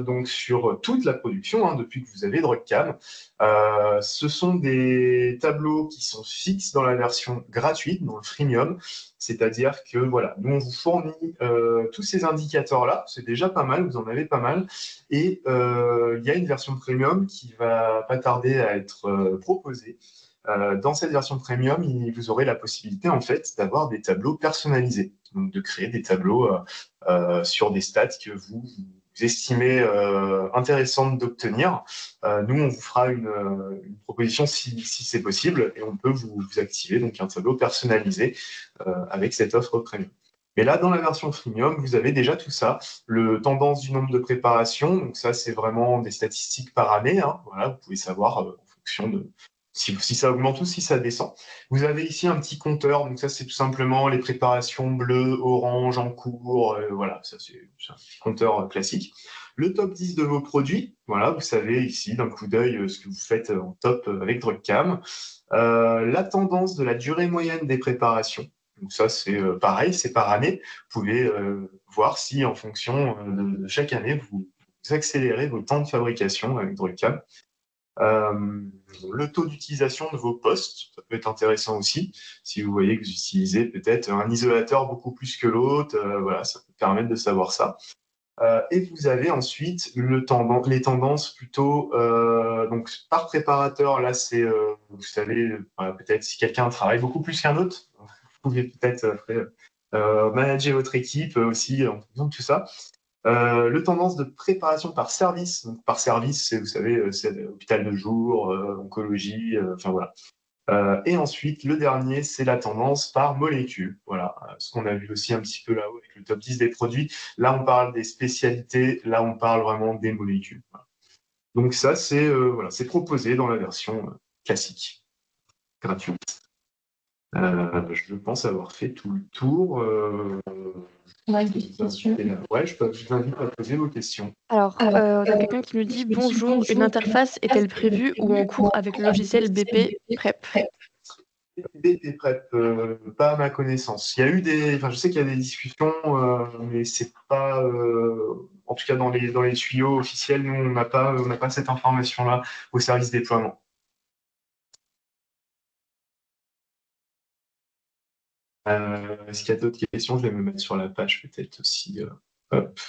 donc sur toute la production, hein, depuis que vous avez DrugCam. Ce sont des tableaux qui sont fixes dans la version gratuite, dans le freemium, c'est-à-dire que voilà, nous on vous fournit tous ces indicateurs-là, c'est déjà pas mal, vous en avez pas mal, et il y a une version premium qui va pas tarder à être proposée. Dans cette version premium, vous aurez la possibilité en fait d'avoir des tableaux personnalisés, donc de créer des tableaux sur des stats que vous estimez intéressantes d'obtenir. Nous, on vous fera une proposition si c'est possible et on peut vous activer donc un tableau personnalisé avec cette offre premium. Mais là, dans la version freemium, vous avez déjà tout ça, le tendance du nombre de préparations. Donc ça, c'est vraiment des statistiques par année, hein. Voilà, vous pouvez savoir en fonction de si ça augmente ou si ça descend. Vous avez ici un petit compteur. Donc ça, c'est tout simplement les préparations bleues, orange, en cours. Voilà, ça c'est un petit compteur classique. Le top 10 de vos produits. Voilà, vous savez ici d'un coup d'œil ce que vous faites en top avec DrugCam. La tendance de la durée moyenne des préparations. Donc ça, c'est pareil, c'est par année. Vous pouvez voir si, en fonction de chaque année, vous accélérez vos temps de fabrication avec DrugCam. Le taux d'utilisation de vos postes, ça peut être intéressant aussi. Si vous voyez que vous utilisez peut-être un isolateur beaucoup plus que l'autre, voilà, ça peut permettre de savoir ça. Et vous avez ensuite les tendances plutôt donc par préparateur. Là, c'est vous savez peut-être si quelqu'un travaille beaucoup plus qu'un autre, vous pouvez peut-être manager votre équipe aussi en fonction de tout ça. Le tendance de préparation par service. Donc, par service, vous savez, c'est hôpital de jour, oncologie, enfin voilà. Et ensuite, le dernier, c'est la tendance par molécule. Voilà, ce qu'on a vu aussi un petit peu là-haut avec le top 10 des produits. Là, on parle des spécialités. Là, on parle vraiment des molécules. Voilà. Donc ça, c'est voilà, c'est proposé dans la version classique, gratuite. Je pense avoir fait tout le tour. On a une petite question. Ouais, je vous invite à poser vos questions. Alors, on a quelqu'un qui nous dit: Bonjour, une interface est-elle prévue ou en cours avec le logiciel BP Prep? BP Prep, pas à ma connaissance. Il y a eu je sais qu'il y a des discussions, mais c'est pas, en tout cas dans les tuyaux officiels, nous on n'a pas cette information-là au service déploiement. Est-ce qu'il y a d'autres questions? Je vais me mettre sur la page peut-être aussi. Hop,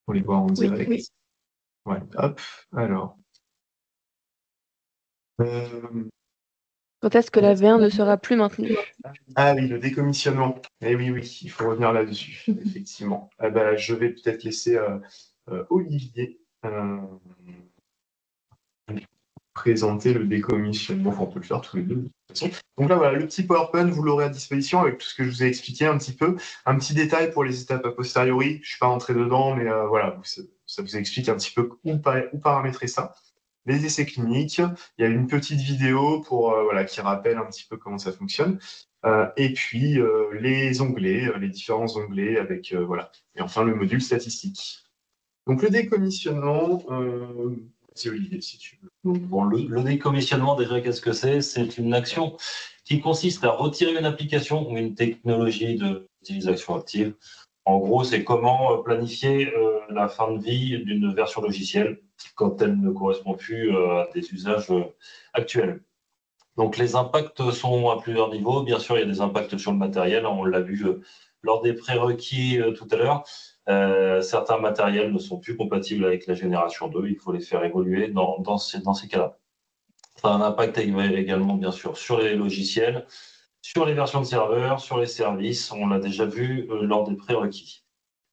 pour les voir en Oui, direct. oui. Ouais, hop, alors. Quand est-ce que la V1 ne sera plus maintenue? Ah oui, le décommissionnement. Eh oui, oui, il faut revenir là-dessus, effectivement. Je vais peut-être laisser Olivier présenter le décommissionnement. Enfin, on peut le faire tous les deux, de toute façon. Donc là, voilà, le petit PowerPoint, vous l'aurez à disposition avec tout ce que je vous ai expliqué un petit peu. Un petit détail pour les étapes a posteriori. Je ne suis pas rentré dedans, mais voilà, ça vous explique un petit peu où paramétrer ça. Les essais cliniques, il y a une petite vidéo pour, voilà, qui rappelle un petit peu comment ça fonctionne. Et puis les onglets, les différents onglets avec, voilà. Et enfin, le module statistique. Donc le décommissionnement, c'est Olivier, si tu veux. Bon, le décommissionnement, déjà, qu'est-ce que c'est? C'est une action qui consiste à retirer une application ou une technologie d'utilisation active. En gros, c'est comment planifier la fin de vie d'une version logicielle quand elle ne correspond plus à des usages actuels. Donc, les impacts sont à plusieurs niveaux. Bien sûr, il y a des impacts sur le matériel. On l'a vu lors des prérequis tout à l'heure. Certains matériels ne sont plus compatibles avec la génération 2. Il faut les faire évoluer dans ces cas-là. Ça a un impact également, bien sûr, sur les logiciels, sur les versions de serveurs, sur les services. On l'a déjà vu lors des prérequis.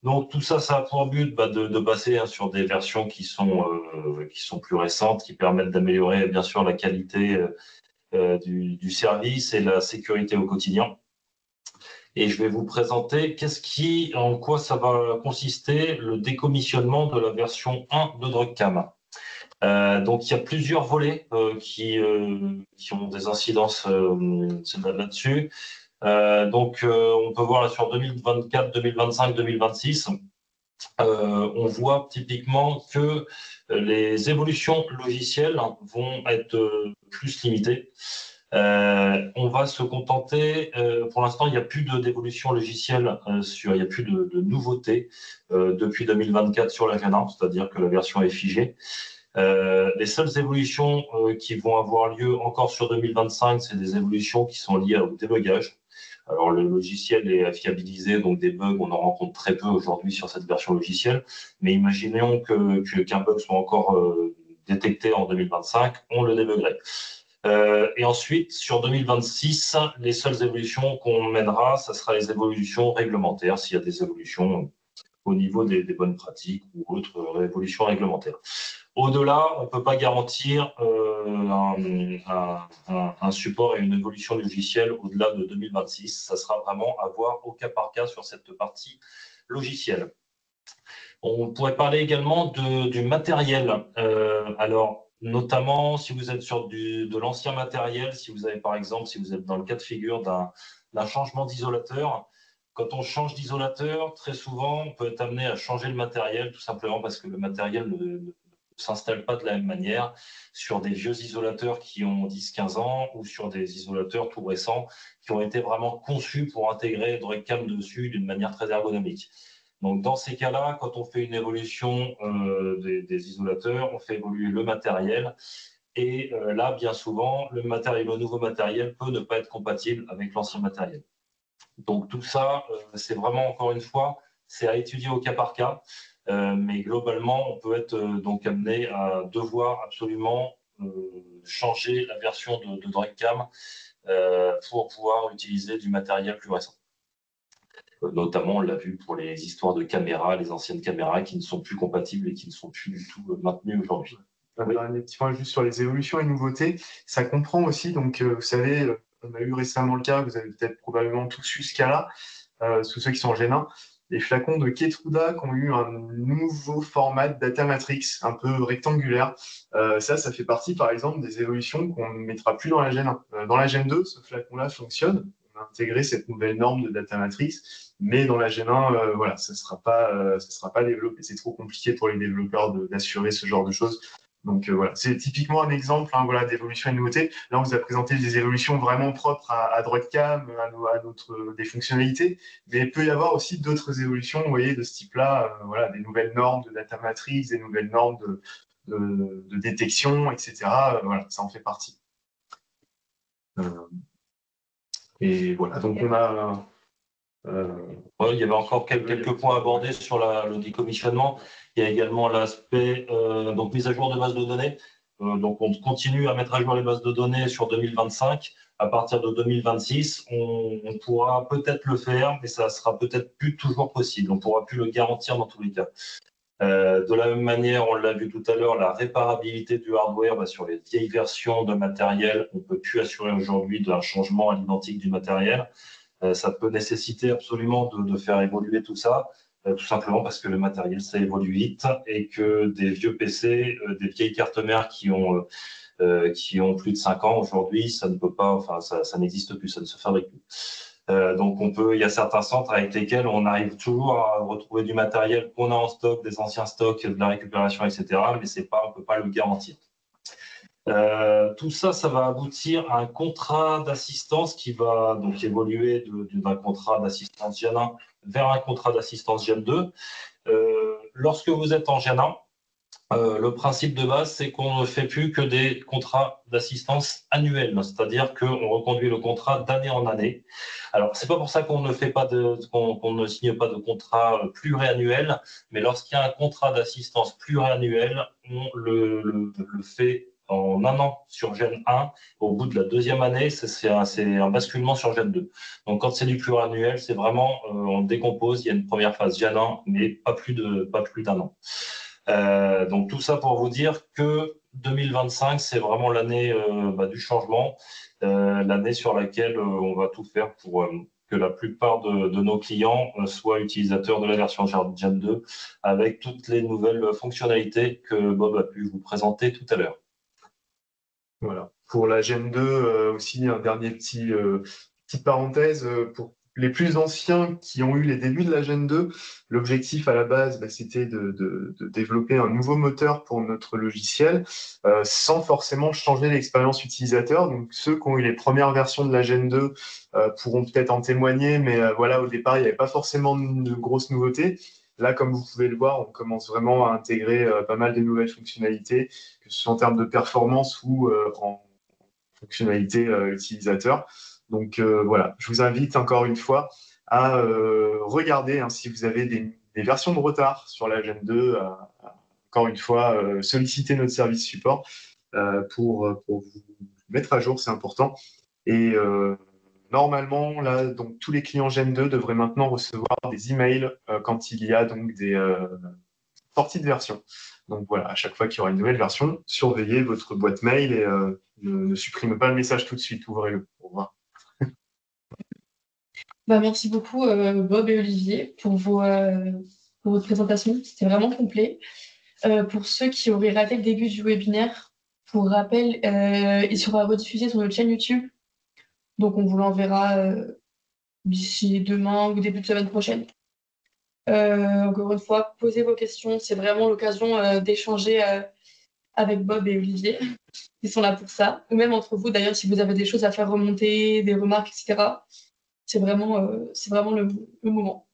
Donc, tout ça, ça a pour but de passer sur des versions qui sont plus récentes, qui permettent d'améliorer, bien sûr, la qualité du service et la sécurité au quotidien. Et je vais vous présenter en quoi ça va consister le décommissionnement de la version 1 de DrugCam. Donc il y a plusieurs volets qui ont des incidences là-dessus. On peut voir là sur 2024, 2025, 2026. On voit typiquement que les évolutions logicielles vont être plus limitées. On va se contenter, pour l'instant, il n'y a plus d'évolution logicielle, il n'y a plus de nouveautés depuis 2024 sur la Gen 1, c'est-à-dire que la version est figée. Les seules évolutions qui vont avoir lieu encore sur 2025, c'est des évolutions qui sont liées au débugage. Alors, le logiciel est fiabilisé, donc des bugs, on en rencontre très peu aujourd'hui sur cette version logicielle. Mais imaginons qu'un bug soit encore détecté en 2025, on le débuguerait. Et ensuite, sur 2026, les seules évolutions qu'on mènera, ce sera les évolutions réglementaires, s'il y a des évolutions au niveau des bonnes pratiques ou autres évolutions réglementaires. Au-delà, on ne peut pas garantir un support et une évolution logicielle au-delà de 2026. Ça sera vraiment à voir au cas par cas sur cette partie logicielle. On pourrait parler également du matériel. Alors, notamment, si vous êtes sur de l'ancien matériel, si vous avez par exemple, si vous êtes dans le cas de figure d'un changement d'isolateur, quand on change d'isolateur, très souvent, on peut être amené à changer le matériel, tout simplement parce que le matériel ne s'installe pas de la même manière sur des vieux isolateurs qui ont 10-15 ans ou sur des isolateurs tout récents qui ont été vraiment conçus pour intégrer DrugCam dessus d'une manière très ergonomique. Donc, dans ces cas-là, quand on fait une évolution des isolateurs, on fait évoluer le matériel. Et là, bien souvent, le nouveau matériel peut ne pas être compatible avec l'ancien matériel. Donc, tout ça, c'est vraiment, encore une fois, c'est à étudier au cas par cas. Mais globalement, on peut être donc amené à devoir absolument changer la version de DrugCam pour pouvoir utiliser du matériel plus récent. Notamment, on l'a vu pour les histoires de caméras, les anciennes caméras qui ne sont plus compatibles et qui ne sont plus du tout maintenues aujourd'hui. Un dernier petit point juste sur les évolutions et nouveautés. Ça comprend aussi, donc vous savez, on a eu récemment le cas, vous avez peut-être probablement tous eu ce cas-là, tous ceux qui sont en Gen 1, les flacons de Keytruda qui ont eu un nouveau format de data matrix, un peu rectangulaire. Ça fait partie, par exemple, des évolutions qu'on ne mettra plus dans la Gen 1. Dans la Gen 2, ce flacon-là fonctionne. On a intégré cette nouvelle norme de data matrix, mais dans la Gen 1, voilà, ça ne sera pas développé. C'est trop compliqué pour les développeurs d'assurer ce genre de choses. Donc voilà, c'est typiquement un exemple voilà, d'évolution et de nouveauté. Là, on vous a présenté des évolutions vraiment propres à DrugCam, des fonctionnalités, mais il peut y avoir aussi d'autres évolutions, vous voyez, de ce type-là, voilà, des nouvelles normes de data matrix, des nouvelles normes de détection, etc. Voilà, ça en fait partie. Et voilà, donc on a Ouais, il y avait encore quelques points abordés sur le décommissionnement. Il y a également l'aspect donc mise à jour de bases de données. Donc on continue à mettre à jour les bases de données sur 2025. À partir de 2026, on pourra peut-être le faire, mais ça sera peut-être plus toujours possible. On ne pourra plus le garantir dans tous les cas. De la même manière, on l'a vu tout à l'heure, la réparabilité du hardware sur les vieilles versions de matériel, on ne peut plus assurer aujourd'hui d'un changement à l'identique du matériel. Ça peut nécessiter absolument de faire évoluer tout ça, tout simplement parce que le matériel, ça évolue vite et que des vieux PC, des vieilles cartes mères qui ont plus de 5 ans aujourd'hui, ça ne peut pas, enfin, ça n'existe plus, ça ne se fabrique plus. Donc, il y a certains centres avec lesquels on arrive toujours à retrouver du matériel qu'on a en stock, des anciens stocks, de la récupération, etc. Mais on ne peut pas le garantir. Tout ça, ça va aboutir à un contrat d'assistance qui va donc évoluer d'un contrat d'assistance Gen 1 vers un contrat d'assistance Gen 2. Lorsque vous êtes en Gen 1, le principe de base, c'est qu'on ne fait plus que des contrats d'assistance annuels, c'est-à-dire qu'on reconduit le contrat d'année en année. Alors, c'est pas pour ça qu'on ne signe pas de contrat pluriannuel, mais lorsqu'il y a un contrat d'assistance pluriannuel, on le fait en un an sur Gen 1. Au bout de la deuxième année, c'est un basculement sur Gen 2. Donc, quand c'est du pluriannuel, c'est vraiment, on décompose, il y a une première phase Gen 1, mais pas plus d'un an. Donc tout ça pour vous dire que 2025, c'est vraiment l'année du changement, l'année sur laquelle on va tout faire pour que la plupart de nos clients soient utilisateurs de la version Gen 2 avec toutes les nouvelles fonctionnalités que Bob a pu vous présenter tout à l'heure. Voilà. Pour la Gen 2, aussi, un dernier petite parenthèse, pour les plus anciens qui ont eu les débuts de la Gen 2, l'objectif à la base, c'était de développer un nouveau moteur pour notre logiciel sans forcément changer l'expérience utilisateur. Donc ceux qui ont eu les premières versions de la Gen 2 pourront peut-être en témoigner, mais voilà, au départ, il n'y avait pas forcément de grosses nouveautés. Là, comme vous pouvez le voir, on commence vraiment à intégrer pas mal de nouvelles fonctionnalités, que ce soit en termes de performance ou en fonctionnalité utilisateur. Donc voilà, je vous invite encore une fois à regarder si vous avez des versions de retard sur la Gen 2, encore une fois, solliciter notre service support pour vous mettre à jour, c'est important. Et normalement, là, donc, tous les clients Gen 2 devraient maintenant recevoir des emails quand il y a donc des sorties de version. Donc voilà, à chaque fois qu'il y aura une nouvelle version, surveillez votre boîte mail et ne supprimez pas le message tout de suite, ouvrez-le. Au revoir. Merci beaucoup, Bob et Olivier, pour votre présentation. C'était vraiment complet. Pour ceux qui auraient raté le début du webinaire, pour rappel, il sera rediffusé sur notre chaîne YouTube. Donc, on vous l'enverra d'ici demain ou début de semaine prochaine. Encore une fois, posez vos questions. C'est vraiment l'occasion d'échanger avec Bob et Olivier. Ils sont là pour ça. Ou même entre vous, d'ailleurs, si vous avez des choses à faire remonter, des remarques, etc. C'est vraiment le moment.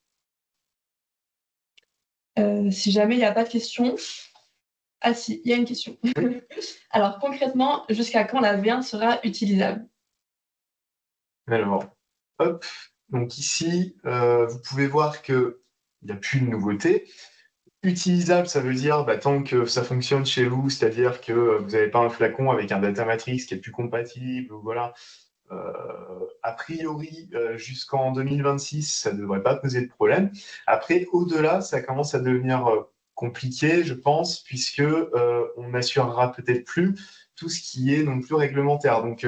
Si jamais il n'y a pas de questions. Ah si, il y a une question. Alors concrètement, jusqu'à quand la V1 sera utilisable? Alors, hop, donc ici, vous pouvez voir qu'il n'y a plus de nouveauté. Utilisable, ça veut dire tant que ça fonctionne chez vous, c'est-à-dire que vous n'avez pas un flacon avec un data matrix qui est plus compatible, ou voilà. A priori, jusqu'en 2026, ça ne devrait pas poser de problème. Après, au-delà, ça commence à devenir compliqué, je pense, puisque on n'assurera peut-être plus tout ce qui est non plus réglementaire. Donc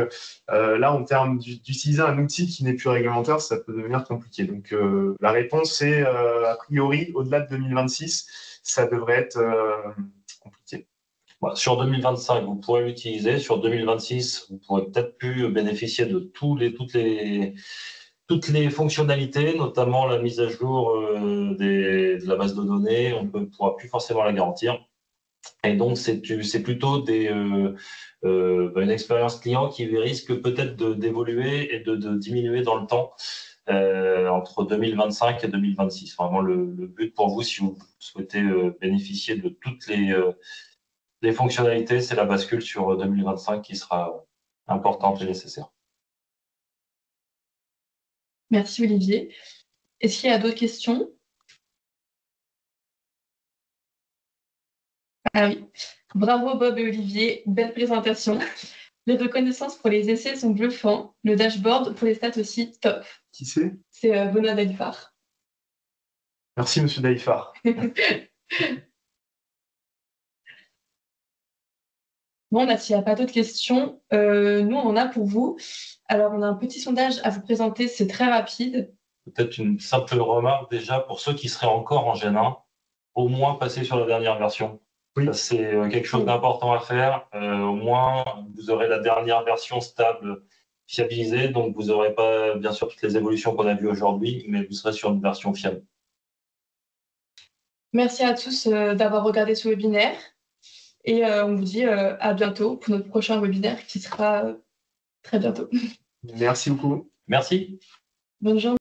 là, en termes d'utiliser un outil qui n'est plus réglementaire, ça peut devenir compliqué. Donc la réponse est, a priori, au-delà de 2026, ça devrait être compliqué. Sur 2025, vous pourrez l'utiliser. Sur 2026, vous pourrez peut-être plus bénéficier de toutes les fonctionnalités, notamment la mise à jour de la base de données. On ne pourra plus forcément la garantir. Et donc, c'est plutôt une expérience client qui risque peut-être d'évoluer et de diminuer dans le temps entre 2025 et 2026. Vraiment, le but pour vous, si vous souhaitez bénéficier de toutes les fonctionnalités, c'est la bascule sur 2025 qui sera importante et nécessaire. Merci Olivier. Est-ce qu'il y a d'autres questions? Ah oui. Bravo Bob et Olivier, belle présentation. Les reconnaissances pour les essais sont bluffants. Le dashboard pour les stats aussi, top. Qui c'est? C'est Benoît Delphard. Merci, monsieur Daïfar. Bon, bah, s'il n'y a pas d'autres questions, nous, on en a pour vous. Alors, on a un petit sondage à vous présenter, c'est très rapide. Peut-être une simple remarque déjà pour ceux qui seraient encore en Gen 1, au moins passer sur la dernière version. Oui. Ça, c'est quelque chose d'important à faire. Au moins, vous aurez la dernière version stable, fiabilisée, donc vous n'aurez pas, bien sûr, toutes les évolutions qu'on a vues aujourd'hui, mais vous serez sur une version fiable. Merci à tous d'avoir regardé ce webinaire et on vous dit à bientôt pour notre prochain webinaire qui sera très bientôt. Merci beaucoup. Merci. Bonne journée.